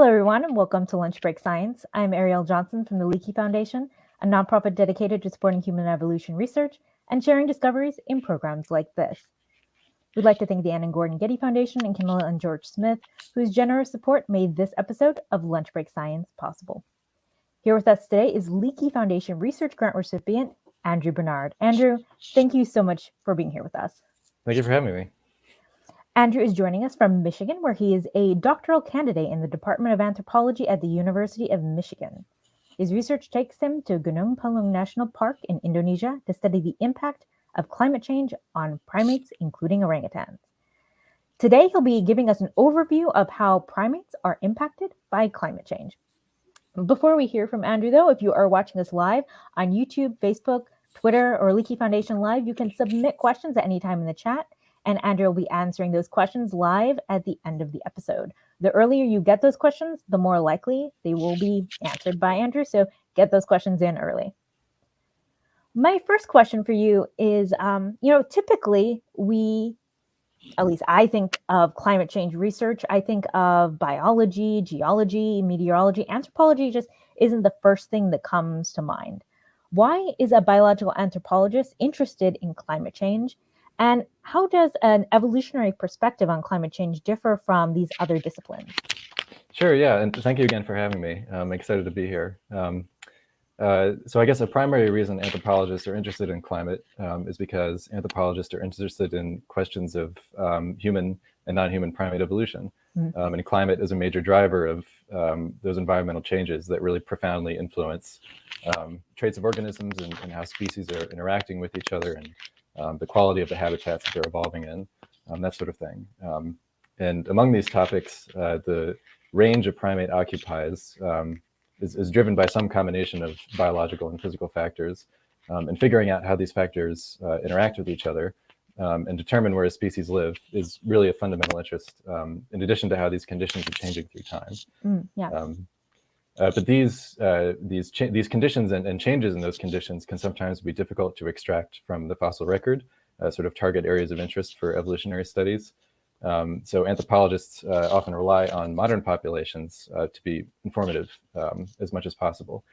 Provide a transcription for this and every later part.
Hello, everyone, and welcome to Lunch Break Science. I'm Ariel Johnson from the Leakey Foundation, a nonprofit dedicated to supporting human evolution research and sharing discoveries in programs like this. We'd like to thank the Ann and Gordon Getty Foundation and Kendall and George Smith, whose generous support made this episode of Lunch Break Science possible. Here with us today is Leakey Foundation research grant recipient, Andrew Bernard. Andrew, thank you so much for being here with us. Thank you for having me. Andrew is joining us from Michigan, where he is a doctoral candidate in the Department of Anthropology at the University of Michigan. His research takes him to Gunung Palung National Park in Indonesia to study the impact of climate change on primates, including orangutans. Today, he'll be giving us an overview of how primates are impacted by climate change. Before we hear from Andrew, though, if you are watching us live on YouTube, Facebook, Twitter, or Leakey Foundation Live, you can submit questions at any time in the chat, and Andrew will be answering those questions live at the end of the episode. The earlier you get those questions, the more likely they will be answered by Andrew, so get those questions in early. My first question for you is, typically at least I think of climate change research, I think of biology, geology, meteorology. Anthropology just isn't the first thing that comes to mind. Why is a biological anthropologist interested in climate change? And how does an evolutionary perspective on climate change differ from these other disciplines? Sure, yeah, and thank you again for having me. I'm excited to be here. So I guess a primary reason anthropologists are interested in climate is because anthropologists are interested in questions of human and non-human primate evolution. And climate is a major driver of those environmental changes that really profoundly influence traits of organisms and how species are interacting with each other and the quality of the habitats that they're evolving in, that sort of thing. And among these topics, the range a primate occupies is driven by some combination of biological and physical factors, and figuring out how these factors interact with each other and determine where a species live is really a fundamental interest, in addition to how these conditions are changing through time. But these conditions and changes in those conditions can sometimes be difficult to extract from the fossil record, sort of target areas of interest for evolutionary studies. So anthropologists often rely on modern populations to be informative as much as possible.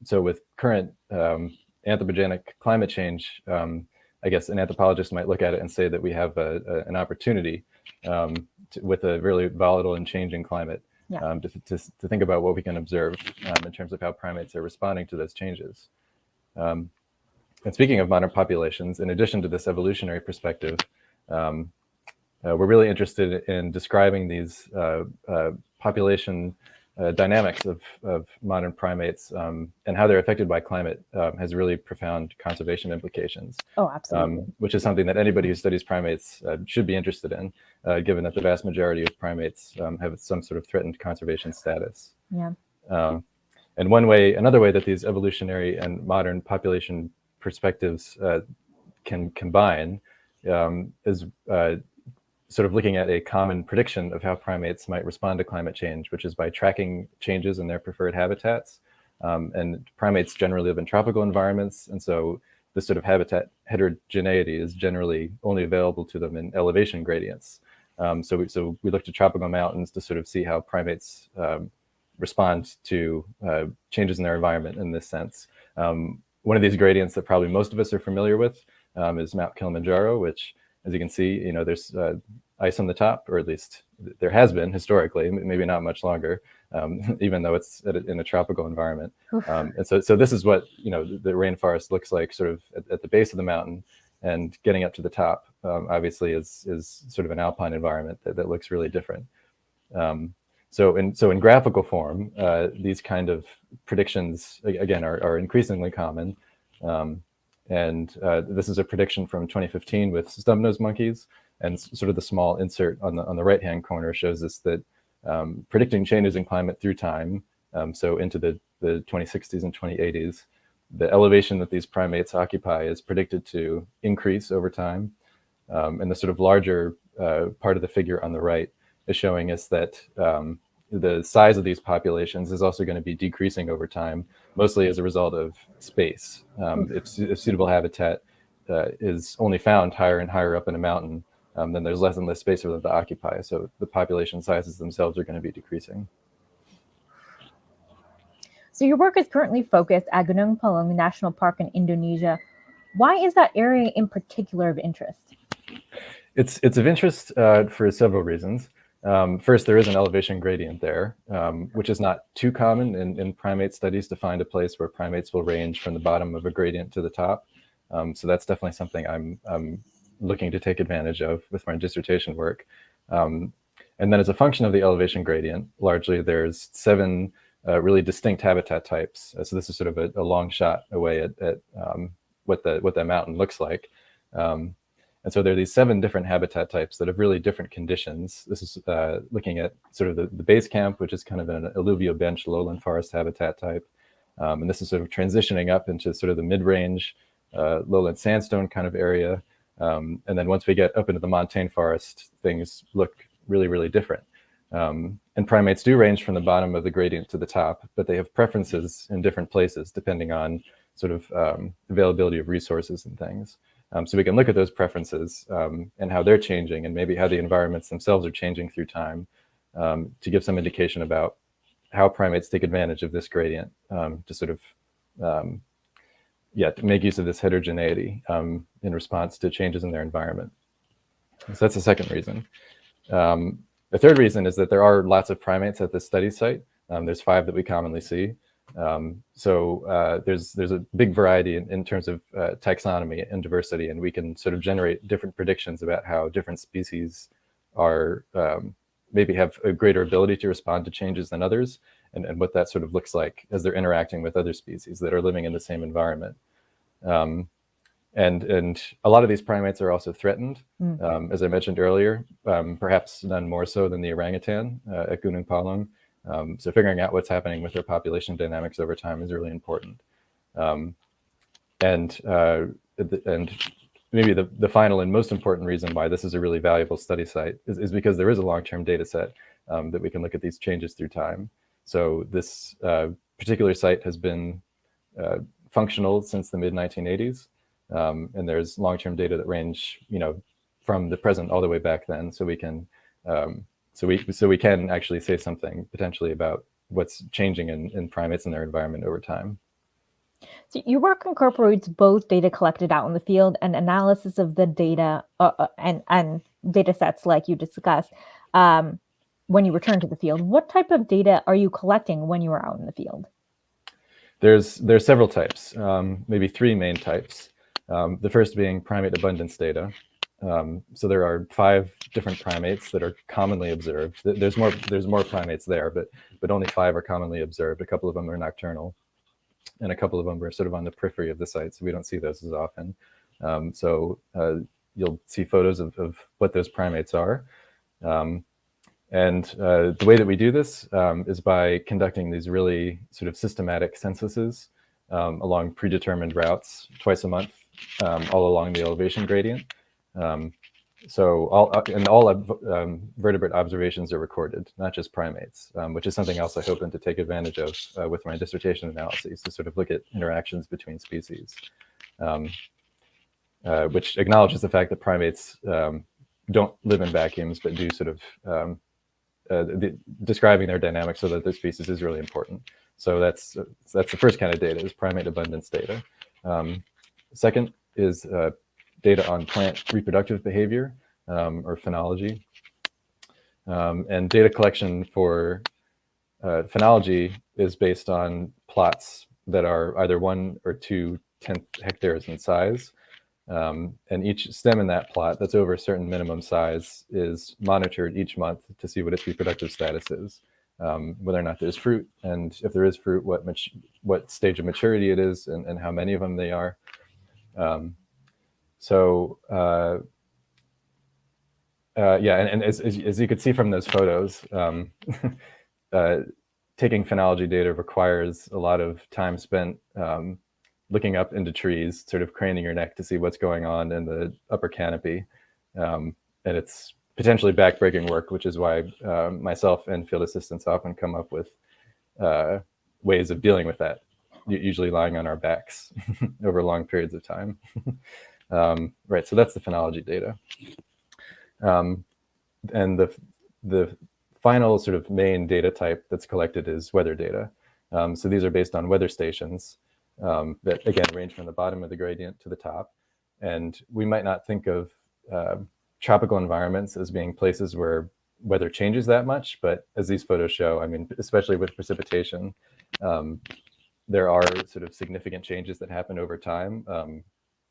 So with current anthropogenic climate change, I guess an anthropologist might look at it and say that we have an opportunity with a really volatile and changing climate to think about what we can observe in terms of how primates are responding to those changes. And speaking of modern populations, in addition to this evolutionary perspective, we're really interested in describing these population dynamics of modern primates and how they're affected by climate has really profound conservation implications. Oh, absolutely. Which is something that anybody who studies primates should be interested in, given that the vast majority of primates have some sort of threatened conservation status. And another way that these evolutionary and modern population perspectives can combine is sort of looking at a common prediction of how primates might respond to climate change, which is by tracking changes in their preferred habitats. And primates generally live in tropical environments, and so this sort of habitat heterogeneity is generally only available to them in elevation gradients. So we look to tropical mountains to sort of see how primates respond to changes in their environment in this sense. One of these gradients that probably most of us are familiar with is Mount Kilimanjaro, which, as you can see, there's ice on the top, or at least there has been historically, maybe not much longer, even though it's in a tropical environment. And so this is what the rainforest looks like, sort of at the base of the mountain, and getting up to the top, obviously, is sort of an alpine environment that looks really different. So in graphical form, these kind of predictions again are increasingly common. And this is a prediction from 2015 with snub-nosed monkeys, and sort of the small insert on the right-hand corner shows us that predicting changes in climate through time, so into the 2060s and 2080s, the elevation that these primates occupy is predicted to increase over time. And the sort of larger part of the figure on the right is showing us that the size of these populations is also going to be decreasing over time, mostly as a result of space. If suitable habitat is only found higher and higher up in a mountain, then there's less and less space for them to occupy. So the population sizes themselves are going to be decreasing. So your work is currently focused at Gunung Palung National Park in Indonesia. Why is that area in particular of interest? It's of interest for several reasons. First, there is an elevation gradient there, which is not too common in primate studies to find a place where primates will range from the bottom of a gradient to the top. So that's definitely something I'm looking to take advantage of with my dissertation work. And then as a function of the elevation gradient, largely there's 7 really distinct habitat types. So this is sort of a long shot away at what that mountain looks like. And so there are these 7 different habitat types that have really different conditions. This is looking at sort of the base camp, which is kind of an alluvial bench lowland forest habitat type. And this is sort of transitioning up into sort of the mid-range lowland sandstone kind of area. And then once we get up into the montane forest, things look really, really different. And primates do range from the bottom of the gradient to the top, but they have preferences in different places depending on sort of availability of resources and things. So we can look at those preferences and how they're changing and maybe how the environments themselves are changing through time to give some indication about how primates take advantage of this gradient to sort of, to make use of this heterogeneity in response to changes in their environment. So that's the second reason. The third reason is that there are lots of primates at this study site. There's 5 that we commonly see. So there's a big variety in terms of taxonomy and diversity, and we can sort of generate different predictions about how different species are maybe have a greater ability to respond to changes than others, and what that sort of looks like as they're interacting with other species that are living in the same environment. And a lot of these primates are also threatened, as I mentioned earlier, perhaps none more so than the orangutan at Gunung Palung. So figuring out what's happening with their population dynamics over time is really important. And maybe the final and most important reason why this is a really valuable study site is because there is a long-term data set that we can look at these changes through time. So this particular site has been functional since the mid-1980s. And there's long-term data that range, from the present all the way back then. So we can so we can actually say something potentially about what's changing in primates and their environment over time. So your work incorporates both data collected out in the field and analysis of the data and data sets like you discussed when you return to the field. What type of data are you collecting when you are out in the field? There's several types, maybe 3 main types. The first being primate abundance data. So there are 5 different primates that are commonly observed. There's more primates there, but only 5 are commonly observed. A couple of them are nocturnal, and a couple of them are sort of on the periphery of the site, so we don't see those as often. So you'll see photos of what those primates are. And the way that we do this is by conducting these really sort of systematic censuses along predetermined routes twice a month, all along the elevation gradient. So all vertebrate observations are recorded, not just primates, which is something else I hope to take advantage of with my dissertation analyses, to sort of look at interactions between species, which acknowledges the fact that primates don't live in vacuums, but do sort of describing their dynamics so that their species is really important. So that's the first kind of data, is primate abundance data. Second is data on plant reproductive behavior, or phenology. And data collection for phenology is based on plots that are either 1 or 2 tenth hectares in size. And each stem in that plot that's over a certain minimum size is monitored each month to see what its reproductive status is, whether or not there's fruit, and if there is fruit, what stage of maturity it is, and how many of them they are. And as you could see from those photos, taking phenology data requires a lot of time spent looking up into trees, sort of craning your neck to see what's going on in the upper canopy. And it's potentially backbreaking work, which is why myself and field assistants often come up with ways of dealing with that, usually lying on our backs over long periods of time. Right, so that's the phenology data. And the final sort of main data type that's collected is weather data. So these are based on weather stations that, again, range from the bottom of the gradient to the top. And we might not think of tropical environments as being places where weather changes that much, but as these photos show, I mean, especially with precipitation, there are sort of significant changes that happen over time.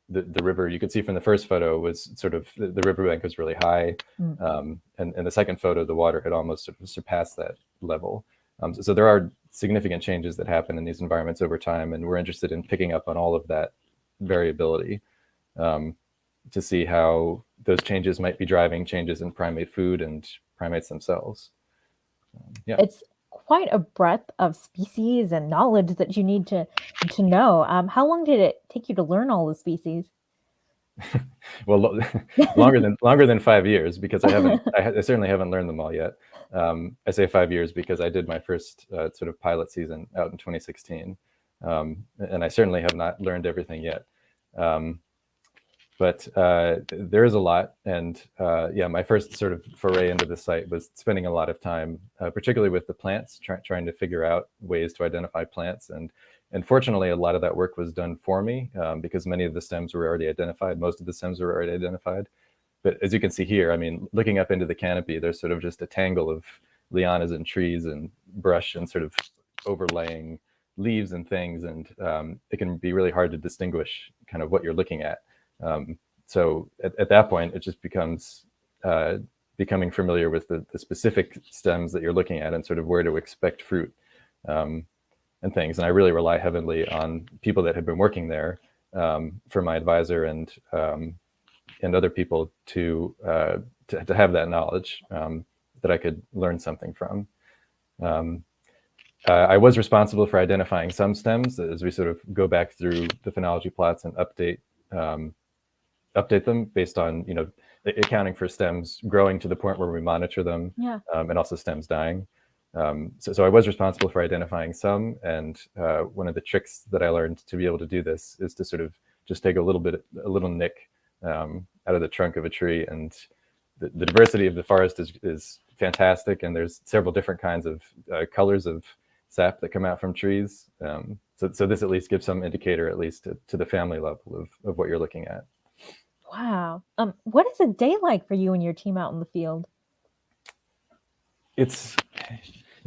The river, you could see from the first photo, was sort of, the riverbank was really high. And in the second photo, the water had almost sort of surpassed that level. So there are significant changes that happen in these environments over time, and we're interested in picking up on all of that variability to see how those changes might be driving changes in primate food and primates themselves. Yeah. It's quite a breadth of species and knowledge that you need to know. How long did it take you to learn all the species? Well, longer than 5 years, because I certainly haven't learned them all yet. I say 5 years because I did my first sort of pilot season out in 2016, and I certainly have not learned everything yet. But there is a lot, and yeah, my first sort of foray into the site was spending a lot of time, particularly with the plants, trying to figure out ways to identify plants. And fortunately, a lot of that work was done for me because many of the stems were already identified. Most of the stems were already identified. But as you can see here, I mean, looking up into the canopy, there's sort of just a tangle of lianas and trees and brush and sort of overlaying leaves and things, and it can be really hard to distinguish kind of what you're looking at. So at that point, it just becomes becoming familiar with the specific stems that you're looking at and sort of where to expect fruit and things. And I really rely heavily on people that have been working there for my advisor and other people to have that knowledge that I could learn something from. I was responsible for identifying some stems as we sort of go back through the phenology plots and update them based on, you know, accounting for stems growing to the point where we monitor them, and also stems dying. So I was responsible for identifying some, and one of the tricks that I learned to be able to do this is to sort of just take a little nick out of the trunk of a tree, and the diversity of the forest is fantastic, and there's several different kinds of colors of sap that come out from trees. So this at least gives some indicator, at least to the family level of what you're looking at. Wow. What is a day like for you and your team out in the field? It's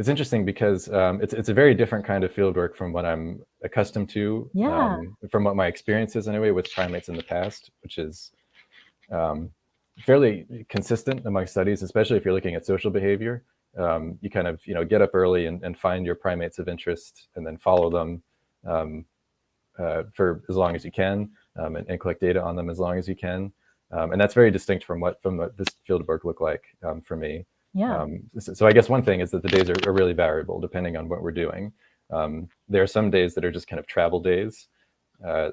interesting because it's a very different kind of field work from what I'm accustomed to, from what my experience is anyway with primates in the past, which is fairly consistent among studies, especially if you're looking at social behavior. You kind of, you know, get up early and find your primates of interest and then follow them for as long as you can, and collect data on them as long as you can. And that's very distinct from what this field work looked like for me. So I guess one thing is that the days are really variable depending on what we're doing. There are some days that are just kind of travel days.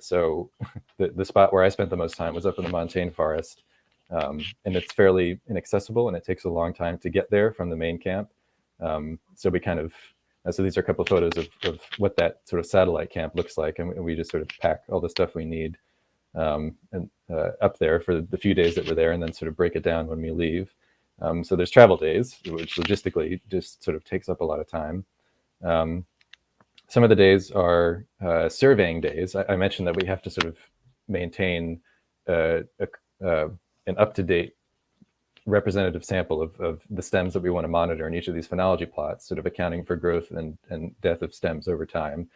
So the spot where I spent the most time was up in the montane forest, and it's fairly inaccessible, and it takes a long time to get there from the main camp. So we kind of, so these are a couple of photos of what that sort of satellite camp looks like, and we just sort of pack all the stuff we need and up there for the few days that we're there, and then sort of break it down when we leave. So there's travel days, which logistically just sort of takes up a lot of time. Some of the days are surveying days. I mentioned that we have to sort of maintain an up-to-date representative sample of the stems that we want to monitor in each of these phenology plots, sort of accounting for growth and death of stems over time.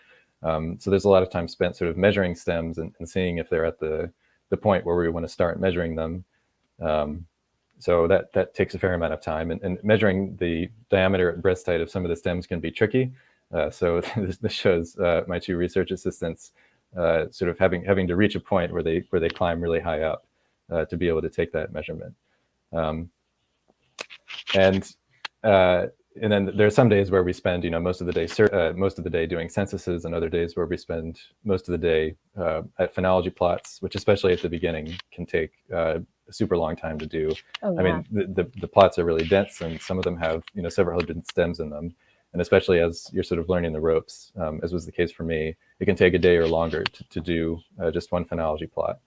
So there's a lot of time spent sort of measuring stems and seeing if they're at the point where we want to start measuring them. So that takes a fair amount of time, and measuring the diameter at breast height of some of the stems can be tricky. So this shows my two research assistants sort of having to reach a point where they climb really high up to be able to take that measurement. And then there are some days where we spend, you know, most of the day doing censuses, and other days where we spend most of the day at phenology plots, which especially at the beginning can take a super long time to do. I mean, the plots are really dense, and some of them have, you know, several hundred stems in them. And especially as you're sort of learning the ropes, as was the case for me, it can take a day or longer to do just one phenology plot.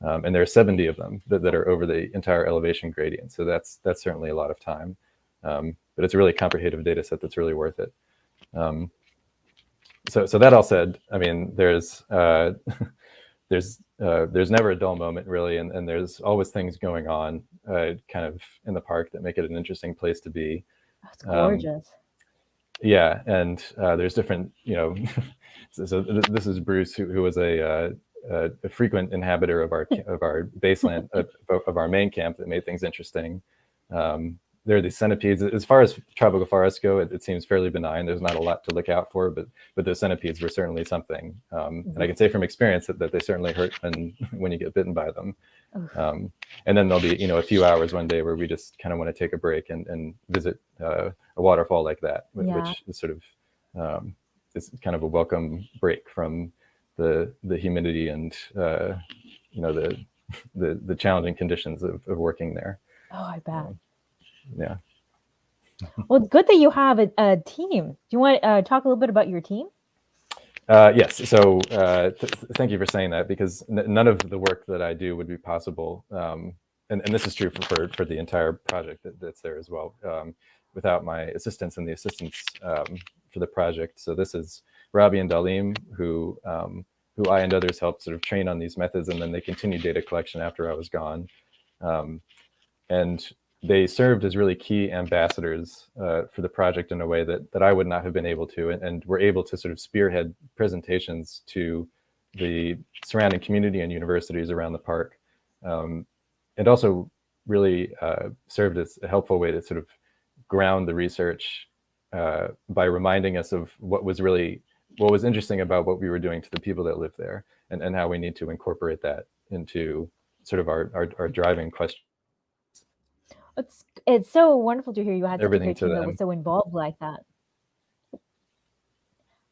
And there are 70 of them that are over the entire elevation gradient. So that's certainly a lot of time. But it's a really comprehensive data set that's really worth it. so that all said, I mean, there's never a dull moment really, and there's always things going on kind of in the park that make it an interesting place to be. That's gorgeous. Yeah, and there's different, so this is Bruce, who was a frequent inhabitor of our baseland of our main camp that made things interesting. There are these centipedes. As far as tropical forests go, it seems fairly benign. There's not a lot to look out for, but those centipedes were certainly something. And I can say from experience that they certainly hurt when you get bitten by them. And then there'll be a few hours one day where we just kind of want to take a break and visit a waterfall like that, which is sort of is kind of a welcome break from the humidity and the challenging conditions of working there. Oh, I bet. Yeah. Well, it's good that you have a team. Do you want to talk a little bit about your team? Yes. So thank you for saying that, because none of the work that I do would be possible, and this is true for the entire project that's there as well, without my assistants and the assistants for the project. So this is Robbie and Dalim, who I and others helped sort of train on these methods, and then they continued data collection after I was gone. And they served as really key ambassadors for the project in a way that I would not have been able to, and were able to sort of spearhead presentations to the surrounding community and universities around the park, and also really served as a helpful way to sort of ground the research by reminding us of what was interesting about what we were doing to the people that live there, and how we need to incorporate that into sort of our driving question. It's so wonderful to hear you had Everything such a great team that was so involved like that.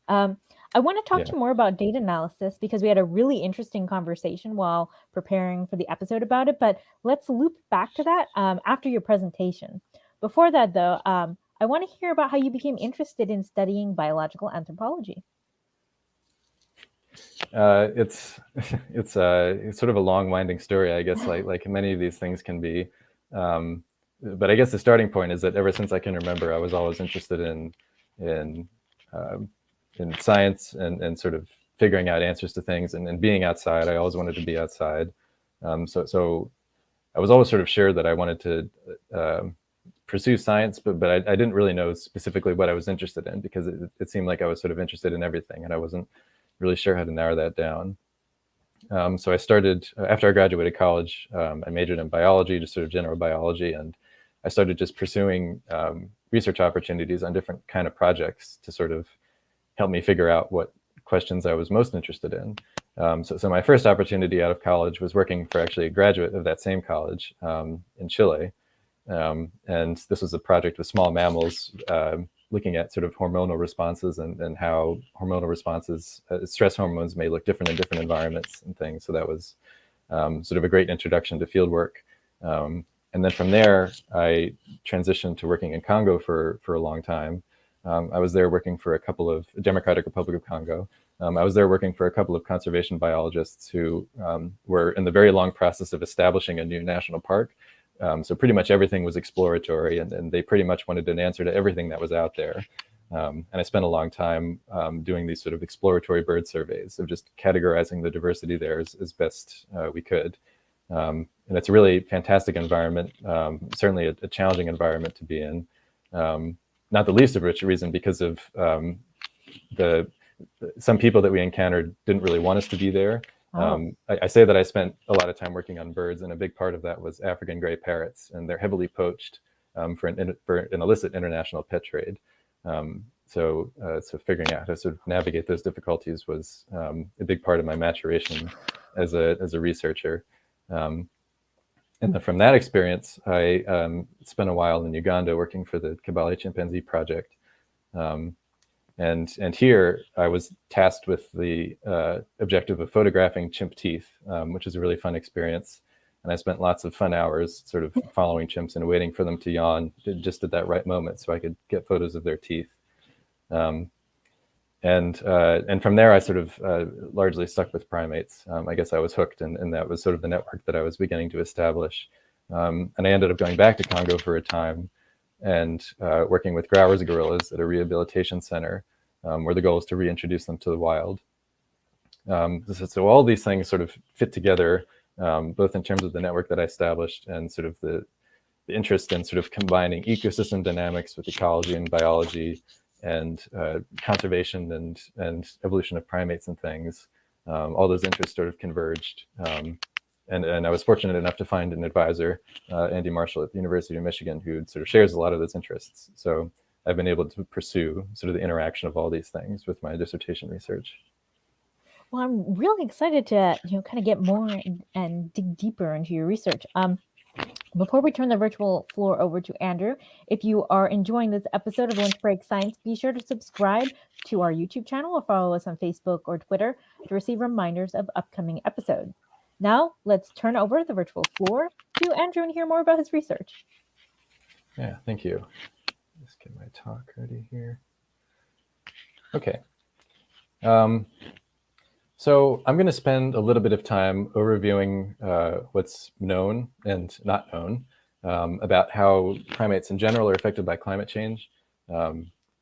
I want to talk to you more about data analysis, because we had a really interesting conversation while preparing for the episode about it, but let's loop back to that after your presentation. Before that, though, I want to hear about how you became interested in studying biological anthropology. It's sort of a long, winding story, I guess, like many of these things can be. But I guess the starting point is that ever since I can remember, I was always interested in science and sort of figuring out answers to things, and being outside. I always wanted to be outside. So I was always sort of sure that I wanted to pursue science, but I didn't really know specifically what I was interested in, because it seemed like I was sort of interested in everything, and I wasn't really sure how to narrow that down. So I started, after I graduated college, I majored in biology, just sort of general biology, and I started just pursuing research opportunities on different kind of projects to sort of help me figure out what questions I was most interested in. So my first opportunity out of college was working for actually a graduate of that same college in Chile. And this was a project with small mammals, looking at sort of hormonal responses and how hormonal responses, stress hormones may look different in different environments and things. So that was sort of a great introduction to field work. And then from there, I transitioned to working in Congo for a long time. I was there working for a couple of Democratic Republic of Congo. I was there working for a couple of conservation biologists who were in the very long process of establishing a new national park. So pretty much everything was exploratory, and they pretty much wanted an answer to everything that was out there. And I spent a long time doing these sort of exploratory bird surveys of just categorizing the diversity there as best we could. And it's a really fantastic environment, certainly a challenging environment to be in. Not the least of which reason because of some people that we encountered didn't really want us to be there. I say that I spent a lot of time working on birds, and a big part of that was African gray parrots, and they're heavily poached for an illicit international pet trade. So figuring out how to sort of navigate those difficulties was a big part of my maturation as a researcher. And then from that experience, I spent a while in Uganda working for the Kabale Chimpanzee Project. And here I was tasked with the objective of photographing chimp teeth, which is a really fun experience. And I spent lots of fun hours sort of following chimps and waiting for them to yawn just at that right moment so I could get photos of their teeth. And from there, I sort of largely stuck with primates. I guess I was hooked, and that was sort of the network that I was beginning to establish. And I ended up going back to Congo for a time and working with growers gorillas at a rehabilitation center, where the goal is to reintroduce them to the wild. So all these things sort of fit together, both in terms of the network that I established and sort of the interest in sort of combining ecosystem dynamics with ecology and biology and conservation and evolution of primates and things. All those interests sort of converged. And I was fortunate enough to find an advisor, Andy Marshall at the University of Michigan, who sort of shares a lot of those interests. So I've been able to pursue sort of the interaction of all these things with my dissertation research. Well, I'm really excited to kind of get more and dig deeper into your research. Before we turn the virtual floor over to Andrew, if you are enjoying this episode of Lunch Break Science, be sure to subscribe to our YouTube channel or follow us on Facebook or Twitter to receive reminders of upcoming episodes. Now, let's turn over the virtual floor to Andrew and hear more about his research. Yeah, thank you. Let's get my talk ready here. Okay. So I'm going to spend a little bit of time overviewing what's known and not known about how primates in general are affected by climate change,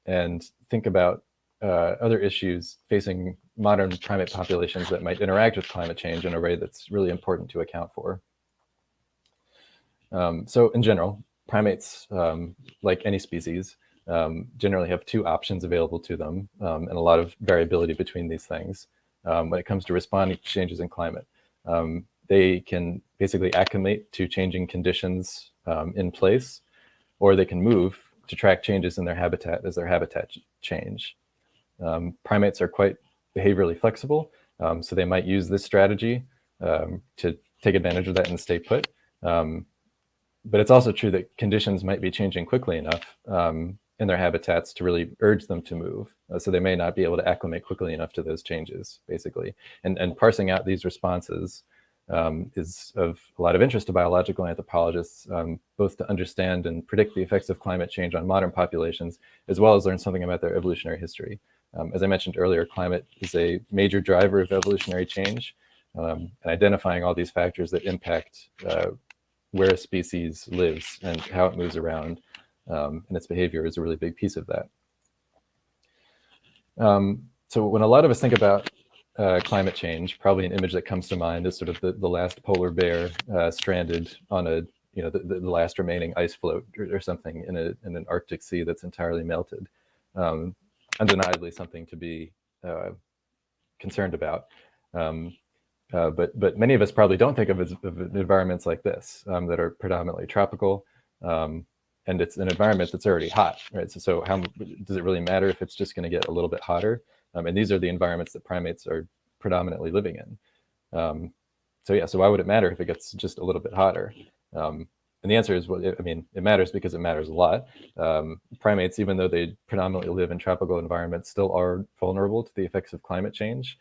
and think about other issues facing modern primate populations that might interact with climate change in a way that's really important to account for. So in general, primates, like any species, generally have two options available to them, and a lot of variability between these things. When it comes to responding to changes in climate, they can basically acclimate to changing conditions in place, or they can move to track changes in their habitat as their habitat change. Primates are quite behaviorally flexible, so they might use this strategy to take advantage of that and stay put. But it's also true that conditions might be changing quickly enough in their habitats to really urge them to move. So they may not be able to acclimate quickly enough to those changes, basically. And parsing out these responses is of a lot of interest to biological anthropologists, both to understand and predict the effects of climate change on modern populations, as well as learn something about their evolutionary history. As I mentioned earlier, climate is a major driver of evolutionary change, and identifying all these factors that impact where a species lives and how it moves around and its behavior is a really big piece of that. So when a lot of us think about climate change, probably an image that comes to mind is sort of the last polar bear stranded on a, the last remaining ice float or something in an Arctic sea that's entirely melted. Undeniably something to be concerned about. But many of us probably don't think of environments like this that are predominantly tropical, and it's an environment that's already hot, right? So how does it really matter if it's just going to get a little bit hotter? And these are the environments that primates are predominantly living in. So why would it matter if it gets just a little bit hotter? And the answer is, well, it matters because it matters a lot. Primates, even though they predominantly live in tropical environments, still are vulnerable to the effects of climate change.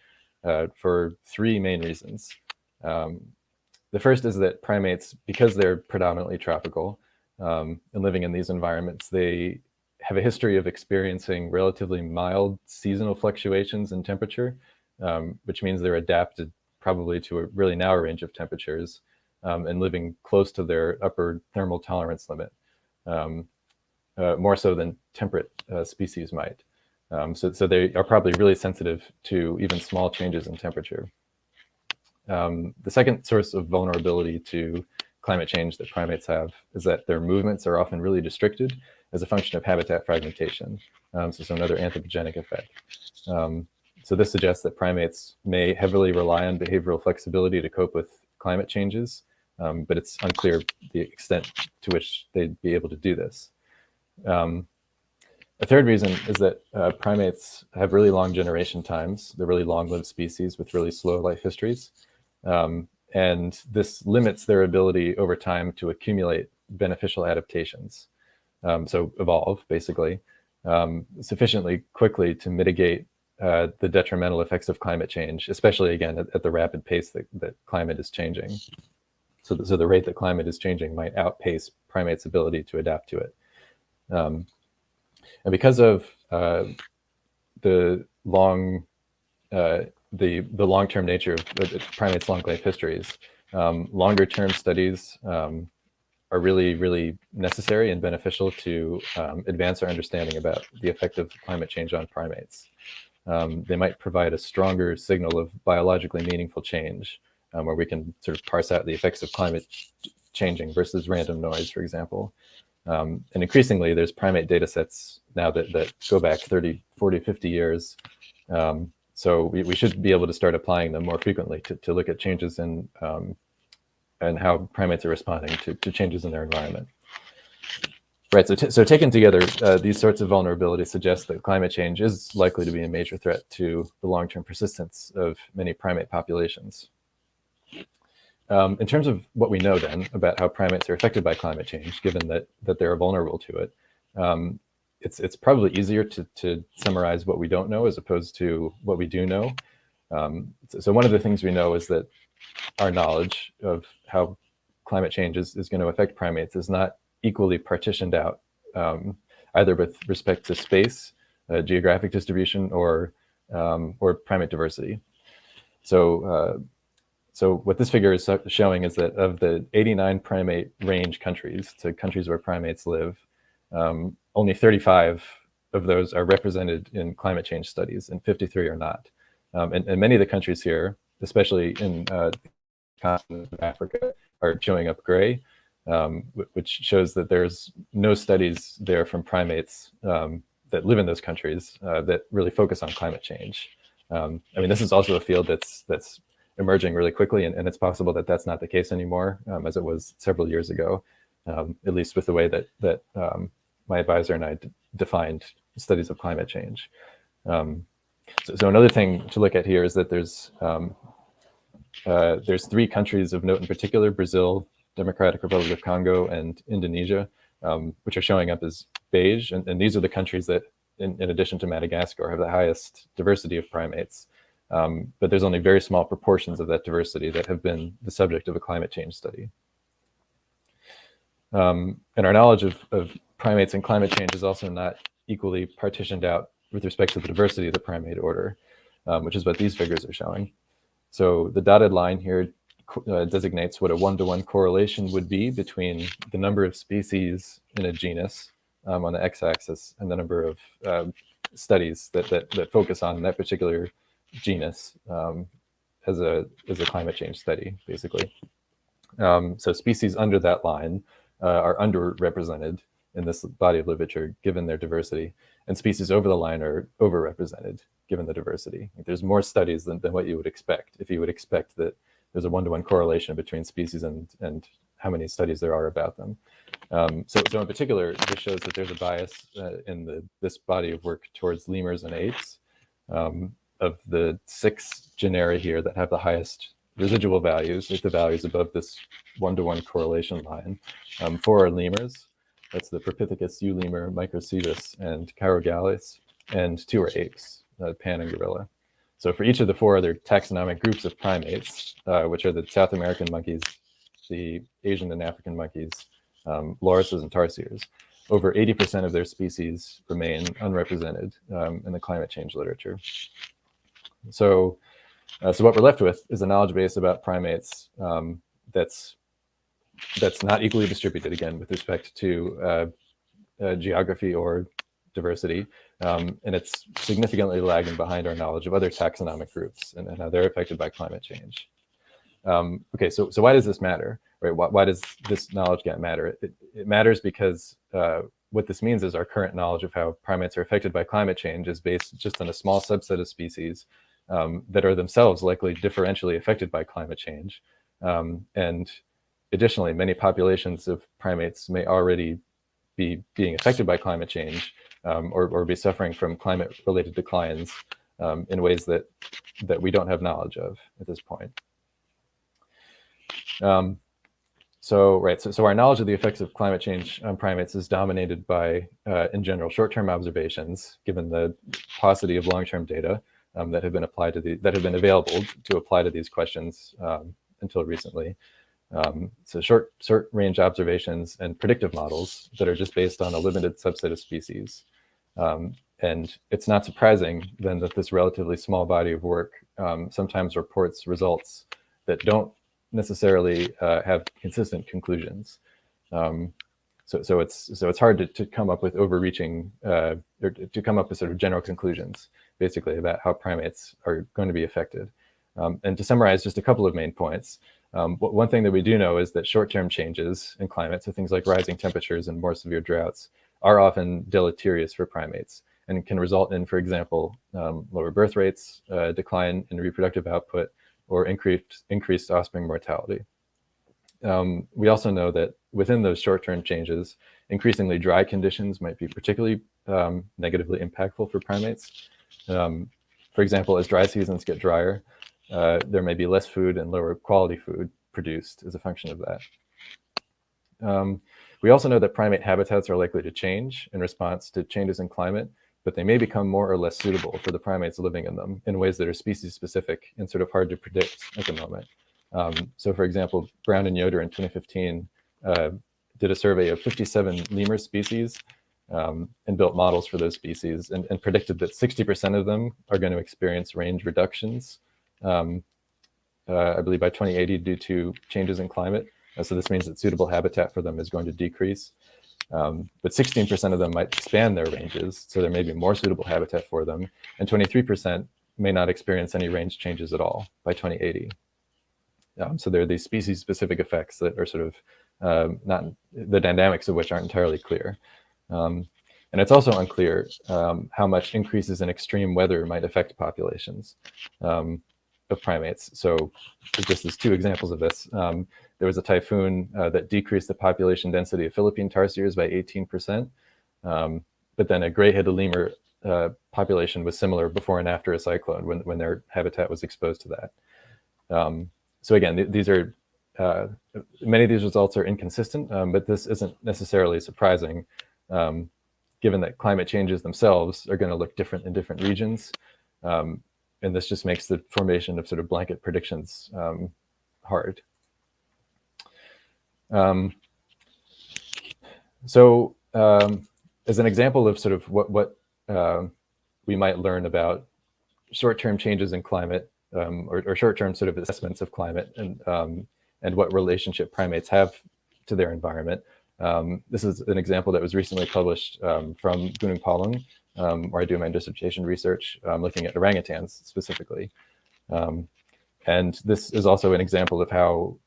For three main reasons. The first is that primates, because they're predominantly tropical and living in these environments, they have a history of experiencing relatively mild seasonal fluctuations in temperature, which means they're adapted probably to a really narrow range of temperatures and living close to their upper thermal tolerance limit, more so than temperate species might. So they are probably really sensitive to even small changes in temperature. The second source of vulnerability to climate change that primates have is that their movements are often really restricted as a function of habitat fragmentation. So another anthropogenic effect. So this suggests that primates may heavily rely on behavioral flexibility to cope with climate changes, but it's unclear the extent to which they'd be able to do this. A third reason is that primates have really long generation times. They're really long-lived species with really slow life histories. And this limits their ability over time to accumulate beneficial adaptations. So evolve, basically, sufficiently quickly to mitigate the detrimental effects of climate change, especially, again, at the rapid pace that climate is changing. So the rate that climate is changing might outpace primates' ability to adapt to it. And because of the long-term nature of primates' long life histories, longer-term studies are really, really necessary and beneficial to advance our understanding about the effect of climate change on primates. They might provide a stronger signal of biologically meaningful change, where we can sort of parse out the effects of climate changing versus random noise, for example. And increasingly, there's primate data sets now that go back 30, 40, 50 years. So we should be able to start applying them more frequently to look at changes in and how primates are responding to changes in their environment. Right, so taken together, these sorts of vulnerabilities suggest that climate change is likely to be a major threat to the long-term persistence of many primate populations. In terms of what we know then about how primates are affected by climate change, given that they're vulnerable to it, it's probably easier to summarize what we don't know as opposed to what we do know. So one of the things we know is that our knowledge of how climate change is going to affect primates is not equally partitioned out, either with respect to space, geographic distribution, or primate diversity. So what this figure is showing is that of the 89 primate range countries, so countries where primates live, only 35 of those are represented in climate change studies, and 53 are not. And many of the countries here, especially in the continent of Africa, are showing up gray, which shows that there's no studies there from primates that live in those countries that really focus on climate change. I mean, this is also a field that's emerging really quickly, and it's possible that that's not the case anymore, as it was several years ago, at least with the way that my advisor and I defined studies of climate change. So another thing to look at here is that there's 3 countries of note in particular: Brazil, Democratic Republic of Congo, and Indonesia, which are showing up as beige. And these are the countries that, in addition to Madagascar, have the highest diversity of primates. But there's only very small proportions of that diversity that have been the subject of a climate change study. And our knowledge of primates and climate change is also not equally partitioned out with respect to the diversity of the primate order, which is what these figures are showing. So the dotted line here designates what a 1-to-1 correlation would be between the number of species in a genus on the x-axis and the number of studies that focus on that particular genus as a climate change study, basically. So species under that line are underrepresented in this body of literature, given their diversity, and species over the line are overrepresented, given the diversity. There's more studies than what you would expect, if you would expect that there's a 1-to-1 correlation between species and how many studies there are about them. So in particular, this shows that there's a bias in this body of work towards lemurs and apes. Of the 6 genera here that have the highest residual values, like the values above this 1-to-1 correlation line, 4 are lemurs. That's the Propithecus eulemur, Microcebus, and Chirogalis, and 2 are apes, Pan and Gorilla. So for each of the 4 other taxonomic groups of primates, which are the South American monkeys, the Asian and African monkeys, lorises and tarsiers, over 80% of their species remain unrepresented in the climate change literature. So what we're left with is a knowledge base about primates that's not equally distributed, again, with respect to geography or diversity, and it's significantly lagging behind our knowledge of other taxonomic groups and how they're affected by climate change. Okay, so why does this matter, right? Why does this knowledge gap matter? It matters because what this means is our current knowledge of how primates are affected by climate change is based just on a small subset of species that are themselves likely differentially affected by climate change. And additionally, many populations of primates may already be being affected by climate change or be suffering from climate-related declines in ways that we don't have knowledge of at this point. So our knowledge of the effects of climate change on primates is dominated by, in general, short-term observations, given the paucity of long-term data that have been available to apply to these questions until recently. So short-range observations and predictive models that are just based on a limited subset of species. And it's not surprising then that this relatively small body of work sometimes reports results that don't necessarily have consistent conclusions. So it's hard to come up with overreaching or to come up with sort of general conclusions, basically, about how primates are going to be affected. And to summarize just a couple of main points, one thing that we do know is that short-term changes in climate, so things like rising temperatures and more severe droughts, are often deleterious for primates and can result in, for example, lower birth rates, decline in reproductive output, or increased offspring mortality. We also know that within those short-term changes, increasingly dry conditions might be particularly negatively impactful for primates. For example, as dry seasons get drier, there may be less food and lower quality food produced as a function of that. We also know that primate habitats are likely to change in response to changes in climate, but they may become more or less suitable for the primates living in them in ways that are species specific and sort of hard to predict at the moment. So for example, Brown and Yoder in 2015 did a survey of 57 lemur species and built models for those species and predicted that 60% of them are going to experience range reductions, I believe by 2080 due to changes in climate. So this means that suitable habitat for them is going to decrease. But 16% of them might expand their ranges, so there may be more suitable habitat for them, and 23% may not experience any range changes at all by 2080. So there are these species-specific effects that are sort of not the dynamics of which aren't entirely clear. And it's also unclear how much increases in extreme weather might affect populations of primates. So just as two examples of this, there was a typhoon that decreased the population density of Philippine tarsiers by 18%, but then a gray-headed lemur population was similar before and after a cyclone when their habitat was exposed to that. So again, these are many of these results are inconsistent, but this isn't necessarily surprising, given that climate changes themselves are going to look different in different regions, and this just makes the formation of sort of blanket predictions hard. So as an example of sort of what we might learn about short-term changes in climate, or short-term sort of assessments of climate and what relationship primates have to their environment. This is an example that was recently published from Gunung Palung, where I do my dissertation research, looking at orangutans specifically. And this is also an example of how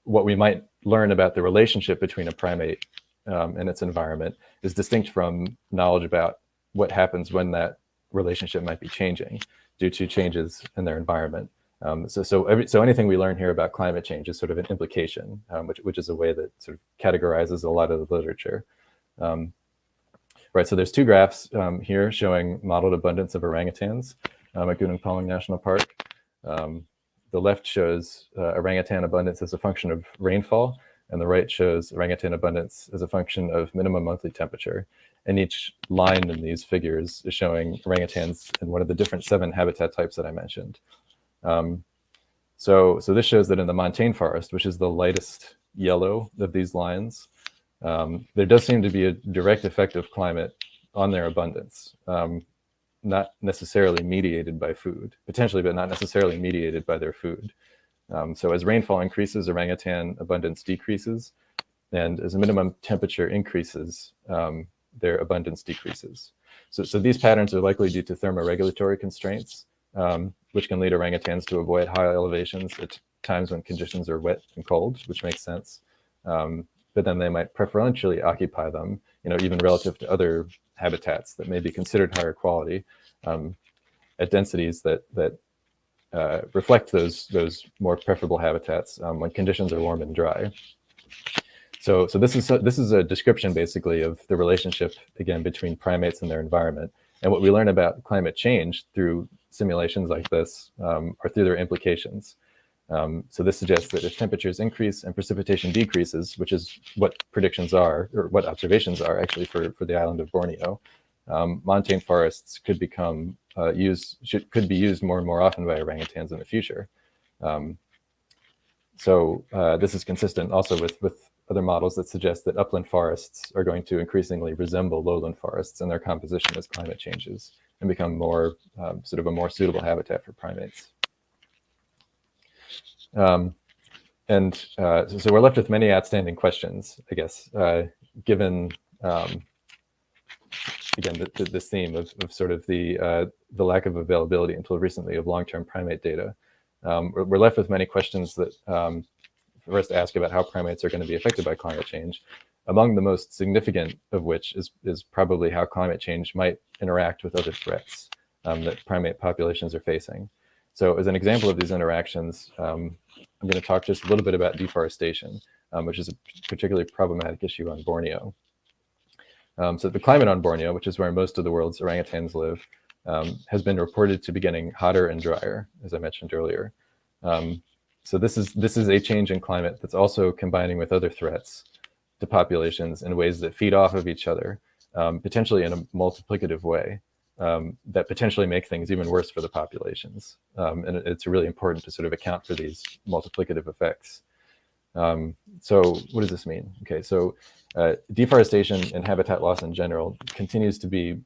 what we might learn about the relationship between a primate and its environment is distinct from knowledge about what happens when that relationship might be changing due to changes in their environment. So anything we learn here about climate change is sort of an implication, which is a way that sort of categorizes a lot of the literature. Right, so there's two graphs here showing modeled abundance of orangutans at Gunung Palung National Park. The left shows orangutan abundance as a function of rainfall, and the right shows orangutan abundance as a function of minimum monthly temperature. And each line in these figures is showing orangutans in one of the different 7 habitat types that I mentioned. So this shows that in the montane forest, which is the lightest yellow of these lines, there does seem to be a direct effect of climate on their abundance, not necessarily mediated by food, potentially, but not necessarily mediated by their food. So as rainfall increases, orangutan abundance decreases, and as a minimum temperature increases, their abundance decreases. So these patterns are likely due to thermoregulatory constraints, which can lead orangutans to avoid high elevations at times when conditions are wet and cold, which makes sense. But then they might preferentially occupy them, even relative to other habitats that may be considered higher quality, at densities that reflect those more preferable habitats when conditions are warm and dry. So this is a description basically of the relationship, again, between primates and their environment. And what we learn about climate change through simulations like this are through their implications. So this suggests that if temperatures increase and precipitation decreases, which is what predictions are, or what observations are actually for the island of Borneo, montane forests could become could be used more and more often by orangutans in the future. So this is consistent also with other models that suggest that upland forests are going to increasingly resemble lowland forests in their composition as climate changes and become more sort of a more suitable habitat for primates. So we're left with many outstanding questions, I guess, given again this theme of sort of the lack of availability until recently of long-term primate data. We're left with many questions that for us to ask about how primates are going to be affected by climate change. Among the most significant of which is probably how climate change might interact with other threats that primate populations are facing. So as an example of these interactions, I'm going to talk just a little bit about deforestation, which is a particularly problematic issue on Borneo. So the climate on Borneo, which is where most of the world's orangutans live, has been reported to be getting hotter and drier, as I mentioned earlier. So this is a change in climate that's also combining with other threats to populations in ways that feed off of each other, potentially in a multiplicative way, that potentially make things even worse for the populations. And it's really important to sort of account for these multiplicative effects. So what does this mean? Okay, so deforestation and habitat loss in general continues to be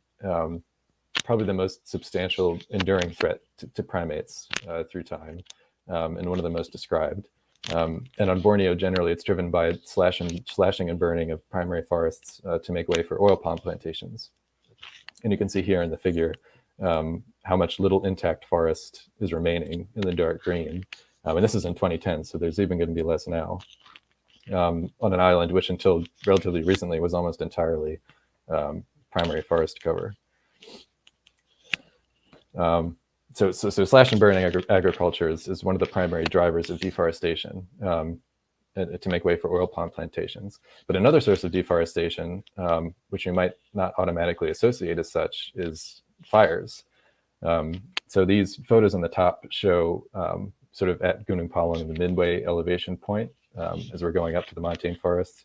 probably the most substantial enduring threat to primates through time, and one of the most described. And on Borneo, generally, it's driven by slashing and burning of primary forests to make way for oil palm plantations. And you can see here in the figure how much little intact forest is remaining in the dark green. And this is in 2010, so there's even going to be less now. On an island which until relatively recently was almost entirely primary forest cover. So slash and burning agriculture is one of the primary drivers of deforestation to make way for oil palm plantations. But another source of deforestation, which we might not automatically associate as such, is fires. So these photos on the top show sort of at Gunung Palung, the midway elevation point, as we're going up to the montane forests,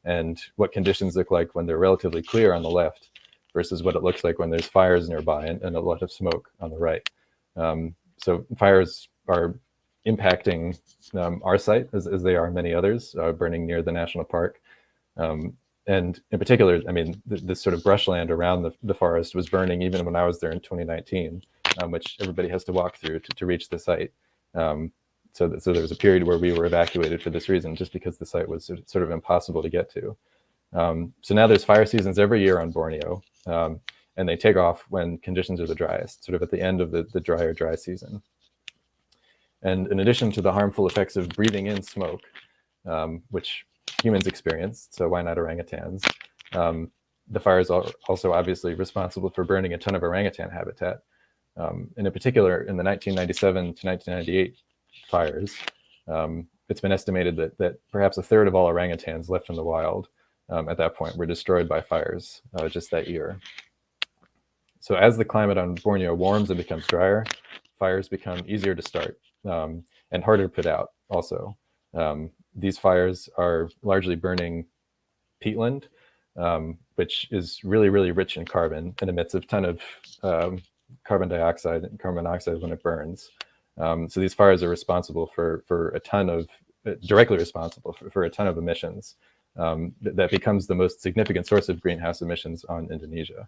and what conditions look like when they're relatively clear on the left versus what it looks like when there's fires nearby and a lot of smoke on the right. So fires are impacting our site as they are many others, burning near the national park. And in particular, I mean, this sort of brushland around the forest was burning even when I was there in 2019, which everybody has to walk through to reach the site. So there was a period where we were evacuated for this reason, just because the site was sort of impossible to get to. So now there's fire seasons every year on Borneo, and they take off when conditions are the driest, sort of at the end of the dry season. And in addition to the harmful effects of breathing in smoke, which humans experience, so why not orangutans, the fires are also obviously responsible for burning a ton of orangutan habitat. And in particular, in the 1997 to 1998 fires, it's been estimated that perhaps a third of all orangutans left in the wild at that point were destroyed by fires just that year. So as the climate on Borneo warms and becomes drier, fires become easier to start and harder to put out also. These fires are largely burning peatland, which is really, really rich in carbon and emits a ton of carbon dioxide and carbon monoxide when it burns. So these fires are responsible for a ton of, directly responsible for a ton of emissions. That becomes the most significant source of greenhouse emissions on Indonesia.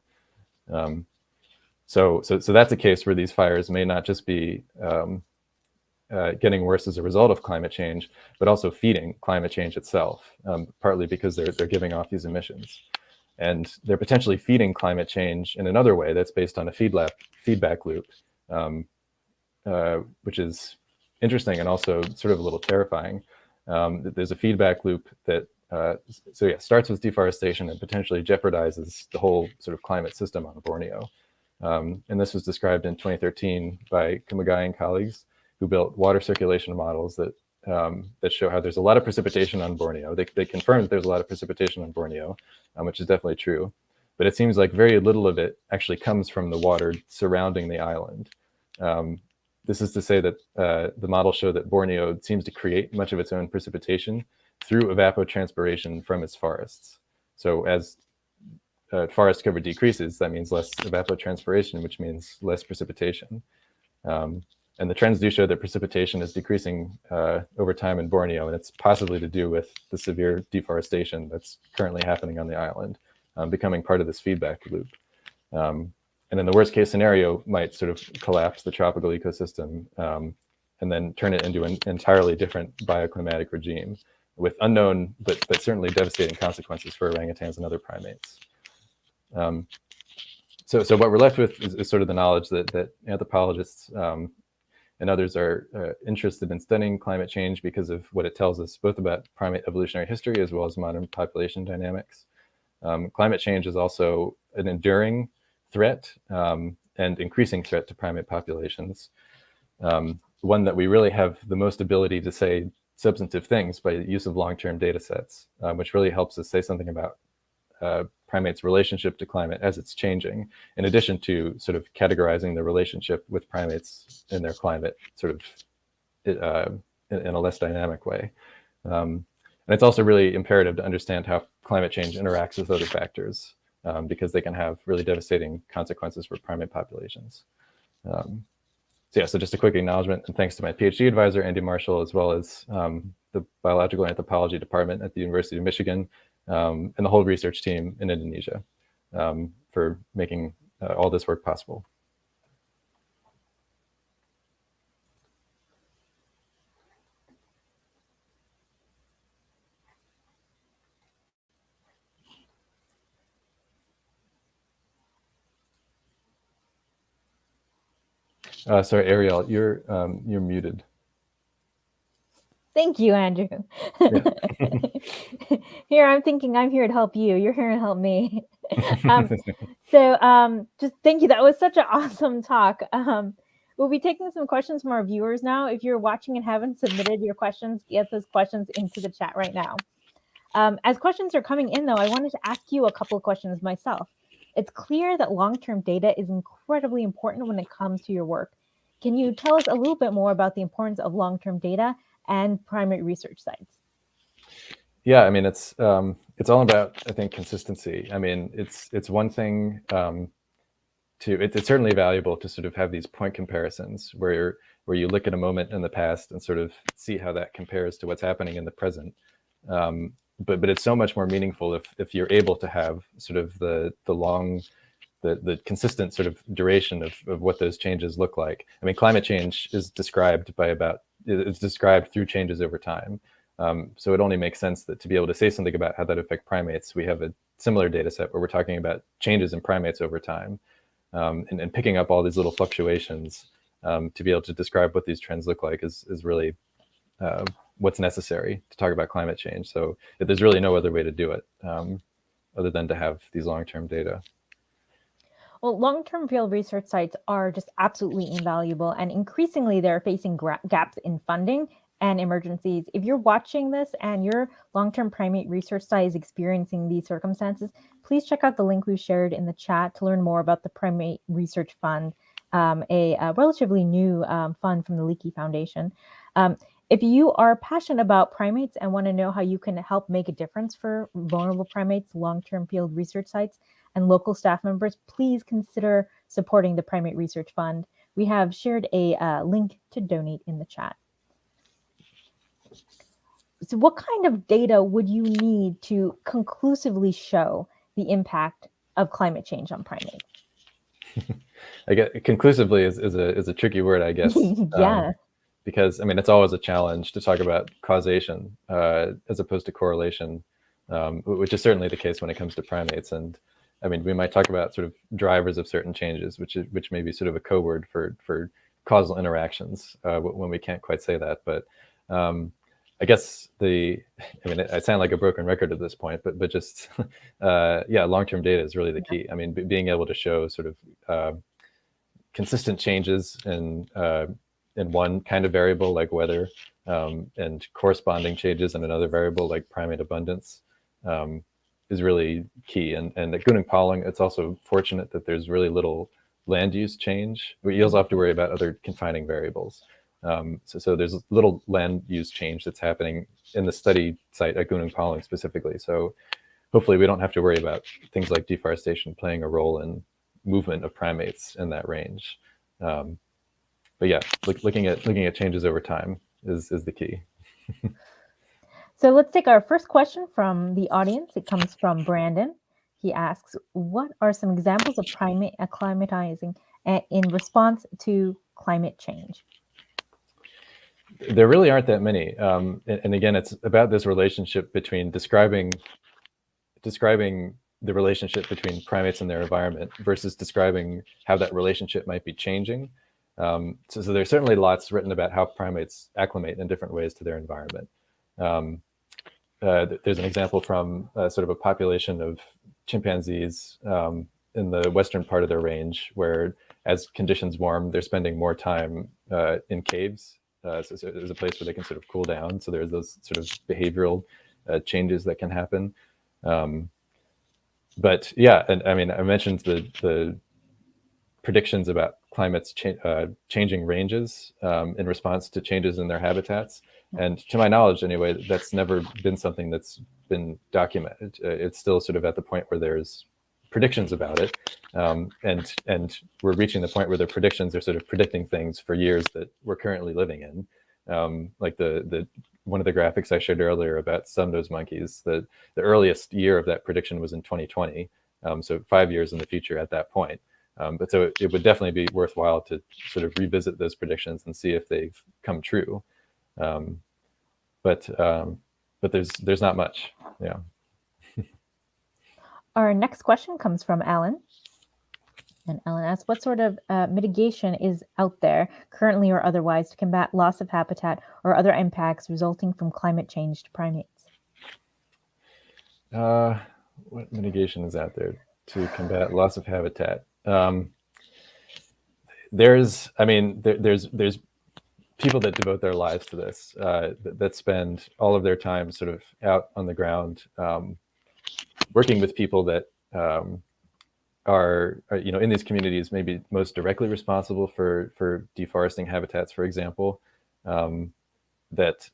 So that's a case where these fires may not just be getting worse as a result of climate change, but also feeding climate change itself, partly because they're giving off these emissions. And they're potentially feeding climate change in another way that's based on a feedback loop, which is interesting and also sort of a little terrifying. There's a feedback loop that starts with deforestation and potentially jeopardizes the whole sort of climate system on Borneo. And this was described in 2013 by Kumagai and colleagues, who built water circulation models that show how there's a lot of precipitation on Borneo. They confirmed that there's a lot of precipitation on Borneo, which is definitely true. But it seems like very little of it actually comes from the water surrounding the island. This is to say that the models show that Borneo seems to create much of its own precipitation through evapotranspiration from its forests. So as forest cover decreases, that means less evapotranspiration, which means less precipitation. And the trends do show that precipitation is decreasing over time in Borneo, and it's possibly to do with the severe deforestation that's currently happening on the island, becoming part of this feedback loop. And in the worst case scenario, might sort of collapse the tropical ecosystem and then turn it into an entirely different bioclimatic regime with unknown but certainly devastating consequences for orangutans and other primates. So what we're left with is sort of the knowledge that anthropologists and others are interested in studying climate change because of what it tells us both about primate evolutionary history as well as modern population dynamics. Climate change is also an enduring threat and increasing threat to primate populations. One that we really have the most ability to say substantive things by the use of long-term data sets, which really helps us say something about primates' relationship to climate as it's changing, in addition to sort of categorizing the relationship with primates in their climate sort of in a less dynamic way. And it's also really imperative to understand how climate change interacts with other factors because they can have really devastating consequences for primate populations. So just a quick acknowledgement and thanks to my PhD advisor, Andy Marshall, as well as the Biological Anthropology Department at the University of Michigan, and the whole research team in Indonesia for making all this work possible. Sorry, Ariel, you're muted. Thank you, Andrew. Yeah. Here, I'm thinking I'm here to help you. You're here to help me. Just thank you. That was such an awesome talk. We'll be taking some questions from our viewers now. If you're watching and haven't submitted your questions, get those questions into the chat right now. As questions are coming in, though, I wanted to ask you a couple of questions myself. It's clear that long-term data is incredibly important when it comes to your work. Can you tell us a little bit more about the importance of long-term data and primate research sites? Yeah, I mean, it's all about, I think, consistency. I mean, it's one thing it's certainly valuable to sort of have these point comparisons where you look at a moment in the past and sort of see how that compares to what's happening in the present. But it's so much more meaningful if you're able to have sort of the consistent sort of duration of what those changes look like. I mean, climate change is described through changes over time. So it only makes sense that to be able to say something about how that affects primates, we have a similar data set where we're talking about changes in primates over time and picking up all these little fluctuations to be able to describe what these trends look like is really what's necessary to talk about climate change. So there's really no other way to do it other than to have these long-term data. Well, long-term field research sites are just absolutely invaluable, and increasingly they're facing gaps in funding and emergencies. If you're watching this and your long-term primate research site is experiencing these circumstances, please check out the link we've shared in the chat to learn more about the Primate Research Fund, a relatively new fund from the Leakey Foundation. If you are passionate about primates and want to know how you can help make a difference for vulnerable primates, long-term field research sites, and local staff members, please consider supporting the Primate Research Fund. We have shared a link to donate in the chat. So what kind of data would you need to conclusively show the impact of climate change on primates? I guess conclusively is a tricky word, I guess. Yeah. Because, I mean, it's always a challenge to talk about causation as opposed to correlation, which is certainly the case when it comes to primates. And I mean, we might talk about sort of drivers of certain changes, which may be sort of a code word for causal interactions when we can't quite say that. But I guess I sound like a broken record at this point, but just long-term data is really the key. I mean, being able to show sort of consistent changes in one kind of variable like weather and corresponding changes in another variable like primate abundance is really key. And at Gunung Palung, it's also fortunate that there's really little land use change. We also have to worry about other confining variables. So there's little land use change that's happening in the study site at Gunung Palung specifically. So hopefully we don't have to worry about things like deforestation playing a role in movement of primates in that range. But yeah, looking at changes over time is the key. So let's take our first question from the audience. It comes from Brandon. He asks, what are some examples of primate acclimatizing in response to climate change? There really aren't that many. And again, it's about this relationship between describing the relationship between primates and their environment versus describing how that relationship might be changing. So there's certainly lots written about how primates acclimate in different ways to their environment. There's an example from sort of a population of chimpanzees in the western part of their range, where as conditions warm, they're spending more time in caves. So there's a place where they can sort of cool down. So there's those sort of behavioral changes that can happen. But yeah, and I mean, I mentioned the predictions about climates changing ranges in response to changes in their habitats. And to my knowledge, anyway, that's never been something that's been documented. It's still sort of at the point where there's predictions about it, and we're reaching the point where the predictions are sort of predicting things for years that we're currently living in. Like the one of the graphics I showed earlier about sun-nosed monkeys, the earliest year of that prediction was in 2020, so 5 years in the future at that point. But so it would definitely be worthwhile to sort of revisit those predictions and see if they've come true. But there's not much. Yeah. Our next question comes from Alan. And Alan asks, what sort of mitigation is out there currently or otherwise to combat loss of habitat or other impacts resulting from climate change to primates? What mitigation is out there to combat loss of habitat? There's people that devote their lives to this, that spend all of their time sort of out on the ground, working with people that are in these communities maybe most directly responsible for deforesting habitats, for example, that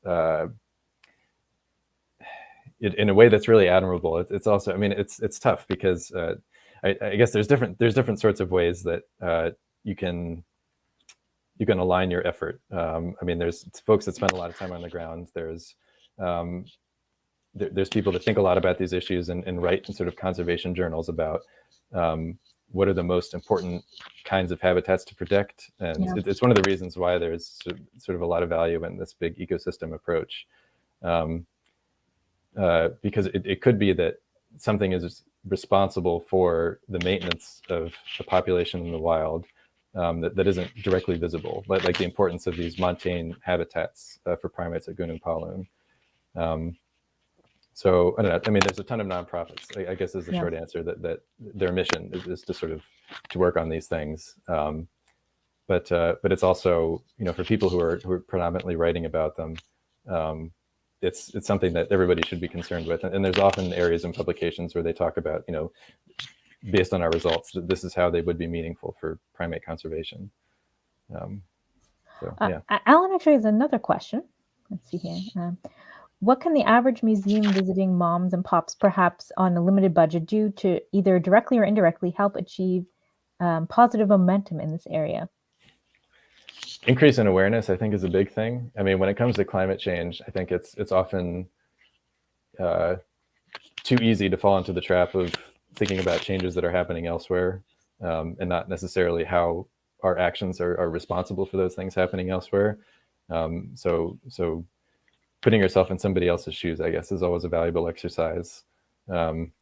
in a way that's really admirable. It's also, I mean, it's tough because I guess there's different sorts of ways that you can align your effort. I mean, there's folks that spend a lot of time on the ground. There's people that think a lot about these issues and write in sort of conservation journals about what are the most important kinds of habitats to protect. And it's one of the reasons why there's sort of a lot of value in this big ecosystem approach. Because it could be that something is responsible for the maintenance of the population in the wild that isn't directly visible, like the importance of these montane habitats for primates at Gunung Palung. So I don't know. I mean, there's a ton of nonprofits, I guess is the short answer, that their mission is to sort of to work on these things. But it's also, for people who are predominantly writing about them, it's something that everybody should be concerned with. And there's often areas in publications where they talk about, based on our results, that this is how they would be meaningful for primate conservation. Alan actually has another question. Let's see here. What can the average museum visiting moms and pops, perhaps on a limited budget, do to either directly or indirectly help achieve positive momentum in this area? Increase in awareness, I think, is a big thing. I mean, when it comes to climate change, I think it's often too easy to fall into the trap of thinking about changes that are happening elsewhere, and not necessarily how our actions are responsible for those things happening elsewhere. So putting yourself in somebody else's shoes, I guess, is always a valuable exercise. I mean,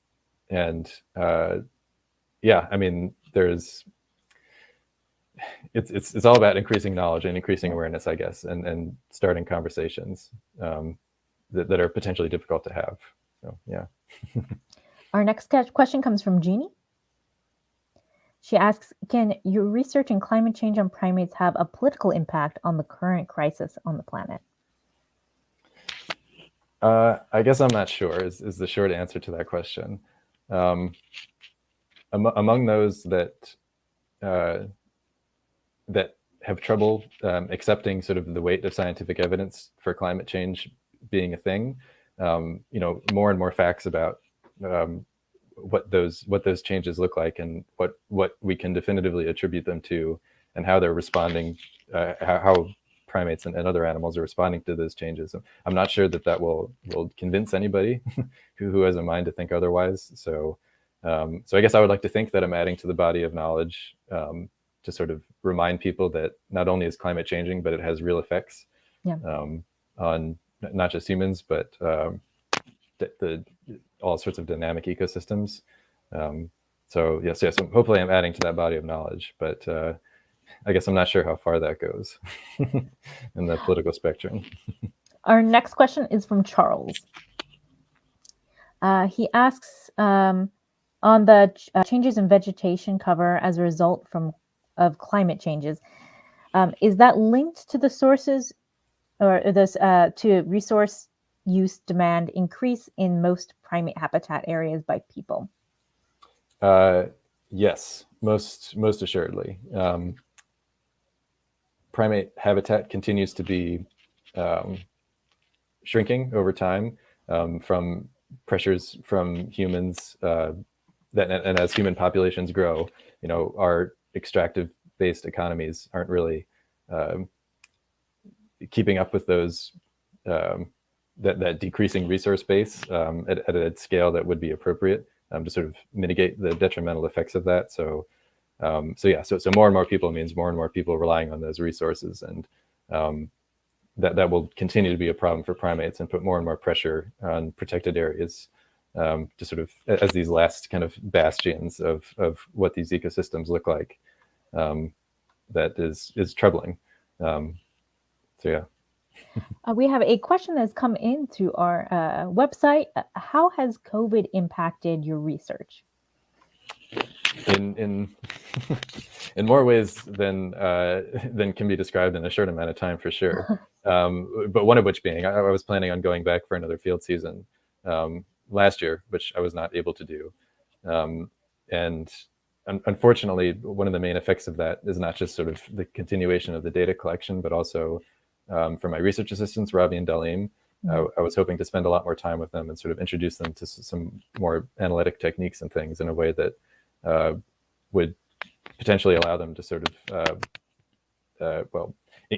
it's all about increasing knowledge and increasing awareness, I guess, and starting conversations that are potentially difficult to have. So, yeah. Our next question comes from Jeannie. She asks, can your research in climate change on primates have a political impact on the current crisis on the planet? I guess I'm not sure is the short answer to that question. Among those that have trouble accepting sort of the weight of scientific evidence for climate change being a thing, more and more facts about what those changes look like and what we can definitively attribute them to, and how they're responding, how primates and other animals are responding to those changes. I'm not sure that will convince anybody who has a mind to think otherwise. So I guess I would like to think that I'm adding to the body of knowledge to sort of remind people that not only is climate changing, but it has real effects on not just humans, but all sorts of dynamic ecosystems. So hopefully I'm adding to that body of knowledge, but I guess I'm not sure how far that goes in the political spectrum. Our next question is from Charles. He asks, on the changes in vegetation cover as a result of climate changes, is that linked to the sources or to resource use demand increase in most primate habitat areas by people? Yes, most assuredly. Primate habitat continues to be shrinking over time from pressures from humans. And as human populations grow, our extractive-based economies aren't really keeping up with those that decreasing resource base at a scale that would be appropriate to sort of mitigate the detrimental effects of that. So more and more people means more and more people relying on those resources, and that will continue to be a problem for primates and put more and more pressure on protected areas to sort of as these last kind of bastions of what these ecosystems look like. That is troubling. We have a question that's come in through our website. How has COVID impacted your research? In more ways than can be described in a short amount of time, for sure. But one of which being, I was planning on going back for another field season last year, which I was not able to do. And unfortunately, one of the main effects of that is not just sort of the continuation of the data collection, but also for my research assistants, Ravi and Dalim, I was hoping to spend a lot more time with them and sort of introduce them to some more analytic techniques and things in a way that would potentially allow them to sort of,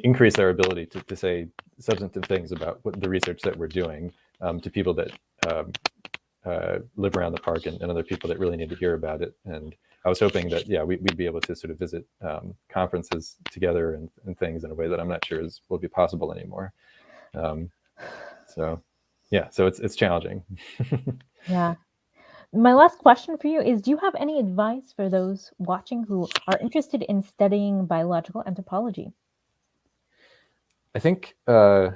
increase their ability to say substantive things about what the research that we're doing to people that live around the park and other people that really need to hear about it. And I was hoping that, we'd be able to sort of visit conferences together and things in a way that I'm not sure will be possible anymore. So it's challenging. Yeah. My last question for you is, do you have any advice for those watching who are interested in studying biological anthropology? I think the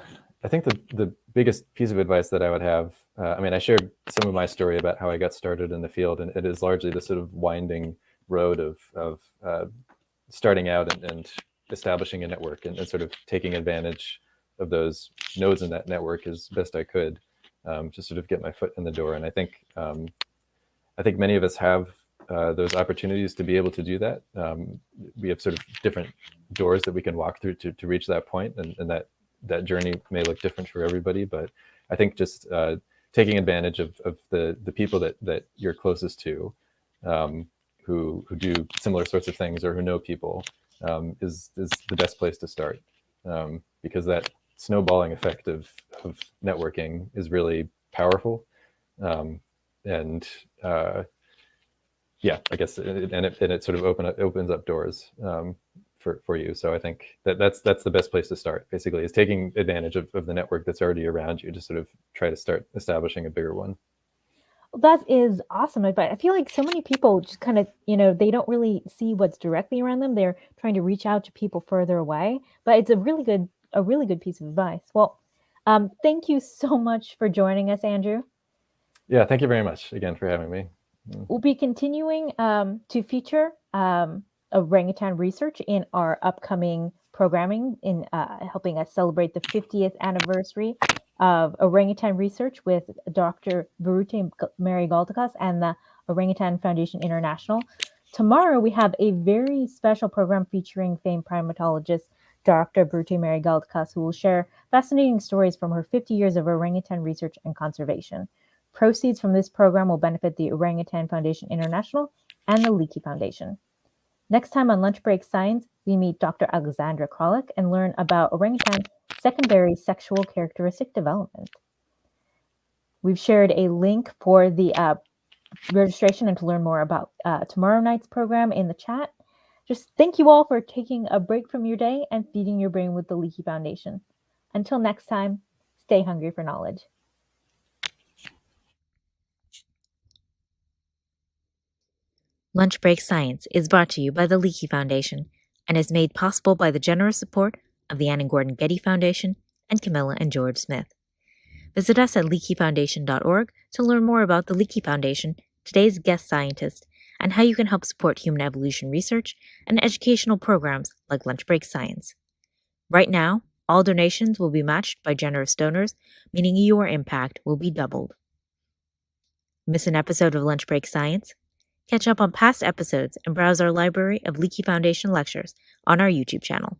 biggest piece of advice that I would have, I shared some of my story about how I got started in the field, and it is largely the sort of winding road of starting out and establishing a network and sort of taking advantage of those nodes in that network as best I could to sort of get my foot in the door. And I think many of us have those opportunities to be able to do that. We have sort of different doors that we can walk through to reach that point, and that journey may look different for everybody. But I think just taking advantage of the people that you're closest to, who do similar sorts of things or who know people, is the best place to start, because that snowballing effect of networking is really powerful. And I guess it sort of opens up doors for you. So I think that's the best place to start, basically, is taking advantage of the network that's already around you to sort of try to start establishing a bigger one. That is awesome advice. I feel like so many people just kind of, they don't really see what's directly around them. They're trying to reach out to people further away, but it's a really good piece of advice. Well, thank you so much for joining us, Andrew. Yeah, thank you very much again for having me. We'll be continuing to feature orangutan research in our upcoming programming in helping us celebrate the 50th anniversary of orangutan research with Dr. Barute Mary Galdikas and the Orangutan Foundation International. Tomorrow, we have a very special program featuring famed primatologist Dr. Barute Mary Galdikas, who will share fascinating stories from her 50 years of orangutan research and conservation. Proceeds from this program will benefit the Orangutan Foundation International and the Leakey Foundation. Next time on Lunch Break Science, we meet Dr. Alexandra Kralik and learn about orangutan secondary sexual characteristic development. We've shared a link for the registration and to learn more about tomorrow night's program in the chat. Just thank you all for taking a break from your day and feeding your brain with the Leakey Foundation. Until next time, stay hungry for knowledge. Lunch Break Science is brought to you by the Leakey Foundation and is made possible by the generous support of the Anne and Gordon Getty Foundation and Camilla and George Smith. Visit us at leakeyfoundation.org to learn more about the Leakey Foundation, today's guest scientist, and how you can help support human evolution research and educational programs like Lunch Break Science. Right now, all donations will be matched by generous donors, meaning your impact will be doubled. Miss an episode of Lunch Break Science? Catch up on past episodes and browse our library of Leakey Foundation lectures on our YouTube channel.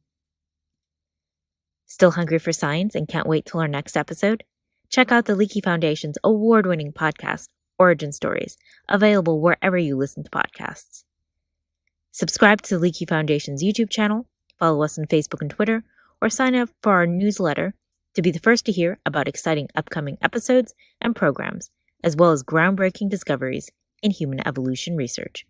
Still hungry for science and can't wait till our next episode? Check out the Leakey Foundation's award-winning podcast, Origin Stories, available wherever you listen to podcasts. Subscribe to the Leakey Foundation's YouTube channel, follow us on Facebook and Twitter, or sign up for our newsletter to be the first to hear about exciting upcoming episodes and programs, as well as groundbreaking discoveries in human evolution research.